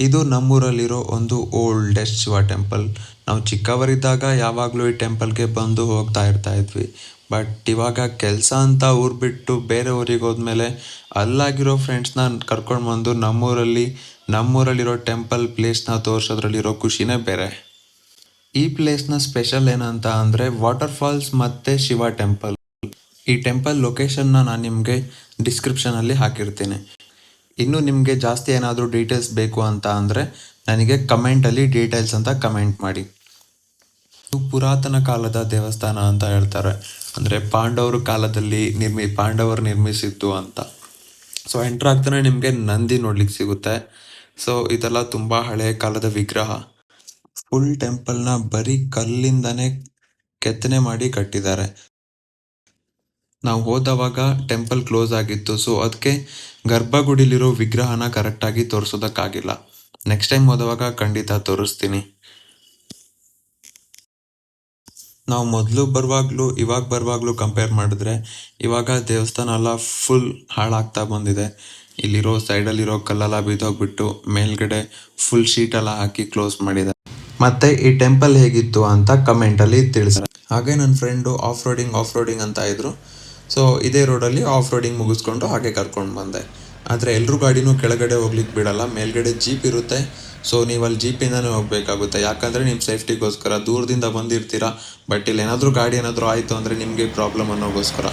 ಇದು ನಮ್ಮೂರಲ್ಲಿರೋ ಒಂದು oldest Shiva temple. ನಾವು ಚಿಕ್ಕವರಿದ್ದಾಗ ಯಾವಾಗಲೂ ಈ ಟೆಂಪಲ್ಗೆ ಬಂದು ಹೋಗ್ತಾ ಇರ್ತಾ ಇದ್ವಿ. ಬಟ್ ಇವಾಗ ಕೆಲಸ ಅಂತ ಊರು ಬಿಟ್ಟು ಬೇರೆ ಊರಿಗೆ ಹೋದ್ಮೇಲೆ ಅಲ್ಲಾಗಿರೋ ಫ್ರೆಂಡ್ಸ್ನ ಕರ್ಕೊಂಡು ಬಂದು ನಮ್ಮೂರಲ್ಲಿರೋ ಟೆಂಪಲ್ ಪ್ಲೇಸ್ನ ತೋರಿಸೋದ್ರಲ್ಲಿರೋ ಖುಷಿನೇ ಬೇರೆ. ಈ ಪ್ಲೇಸ್ನ ಸ್ಪೆಷಲ್ ಏನಂತ ಅಂದರೆ ವಾಟರ್ ಫಾಲ್ಸ್ ಮತ್ತು ಶಿವ ಟೆಂಪಲ್. ಈ ಟೆಂಪಲ್ ಲೊಕೇಶನ್ನ ನಾನು ನಿಮಗೆ ಡಿಸ್ಕ್ರಿಪ್ಷನಲ್ಲಿ ಹಾಕಿರ್ತೀನಿ. ಇನ್ನು ನಿಮಗೆ ಜಾಸ್ತಿ ಏನಾದರೂ ಡೀಟೇಲ್ಸ್ ಬೇಕು ಅಂತ ಅಂದರೆ ನನಗೆ ಕಮೆಂಟಲ್ಲಿ ಡೀಟೇಲ್ಸ್ ಅಂತ ಕಮೆಂಟ್ ಮಾಡಿ. ಇದು ಪುರಾತನ ಕಾಲದ ದೇವಸ್ಥಾನ ಅಂತ ಹೇಳ್ತಾರೆ. ಅಂದರೆ ಪಾಂಡವರ ಕಾಲದಲ್ಲಿ ಪಾಂಡವರು ನಿರ್ಮಿಸಿದ್ದು ಅಂತ. ಸೊ ಎಂಟ್ರ್ ಆಗ್ತಾನೆ ನಿಮಗೆ ನಂದಿ ನೋಡ್ಲಿಕ್ಕೆ ಸಿಗುತ್ತೆ. ಸೊ ಇದೆಲ್ಲ ತುಂಬ ಹಳೆಯ ಕಾಲದ ವಿಗ್ರಹ. ಫುಲ್ ಟೆಂಪಲ್ನ ಬರೀ ಕಲ್ಲಿಂದನೇ ಕೆತ್ತನೆ ಮಾಡಿ ಕಟ್ಟಿದ್ದಾರೆ. ನಾವು ಹೋದವಾಗ ಟೆಂಪಲ್ ಕ್ಲೋಸ್ ಆಗಿತ್ತು. ಸೊ ಅದಕ್ಕೆ ಗರ್ಭಗುಡಿಲಿರೋ ವಿಗ್ರಹನ ಕರೆಕ್ಟಾಗಿ ತೋರಿಸೋದಕ್ಕಾಗಿಲ್ಲ. ನೆಕ್ಸ್ಟ್ ಟೈಮ್ ಹೋದವಾಗ ಖಂಡಿತ ತೋರಿಸ್ತೀನಿ. ನಾವು ಮೊದಲು ಇವಾಗ ಬರುವಾಗಲೂ ಕಂಪೇರ್ ಮಾಡಿದ್ರೆ ಇವಾಗ ದೇವಸ್ಥಾನ ಎಲ್ಲ ಫುಲ್ ಹಾಳಾಗ್ತಾ ಬಂದಿದೆ. ಇಲ್ಲಿರೋ ಸೈಡಲ್ಲಿರೋ ಕಲ್ಲೆಲ್ಲ ಬಿದ್ದೋಗ್ಬಿಟ್ಟು ಮೇಲ್ಗಡೆ ಫುಲ್ ಶೀಟ್ ಎಲ್ಲ ಹಾಕಿ ಕ್ಲೋಸ್ ಮಾಡಿದ್ದಾರೆ. ಮತ್ತೆ ಈ ಟೆಂಪಲ್ ಹೇಗಿತ್ತು ಅಂತ ಕಮೆಂಟಲ್ಲಿ ತಿಳಿಸಿ. ಹಾಗೆ ನನ್ನ ಫ್ರೆಂಡು ಆಫ್ ರೋಡಿಂಗ್ ಅಂತ ಇದ್ರು. ಸೊ ಇದೇ ರೋಡಲ್ಲಿ ಆಫ್ ರೋಡಿಂಗ್ ಮುಗಿಸ್ಕೊಂಡು ಹಾಗೆ ಕರ್ಕೊಂಡು ಬಂದೆ. ಆದರೆ ಎಲ್ಲರೂ ಗಾಡಿನೂ ಕೆಳಗಡೆ ಹೋಗ್ಲಿಕ್ಕೆ ಬಿಡಲ್ಲ, ಮೇಲ್ಗಡೆ ಜೀಪ್ ಇರುತ್ತೆ. ಸೊ ನೀವು ಅಲ್ಲಿ ಜೀಪಿಂದನೇ ಹೋಗಬೇಕಾಗುತ್ತೆ. ಯಾಕಂದರೆ ನಿಮ್ಮ ಸೇಫ್ಟಿಗೋಸ್ಕರ ದೂರದಿಂದ ಬಂದಿರ್ತೀರಾ. ಬಟ್ ಇಲ್ಲಿ ಗಾಡಿ ಏನಾದರೂ ಆಯಿತು ಅಂದರೆ ನಿಮಗೆ ಪ್ರಾಬ್ಲಮ್ ಅನ್ನೋಗೋಸ್ಕರ.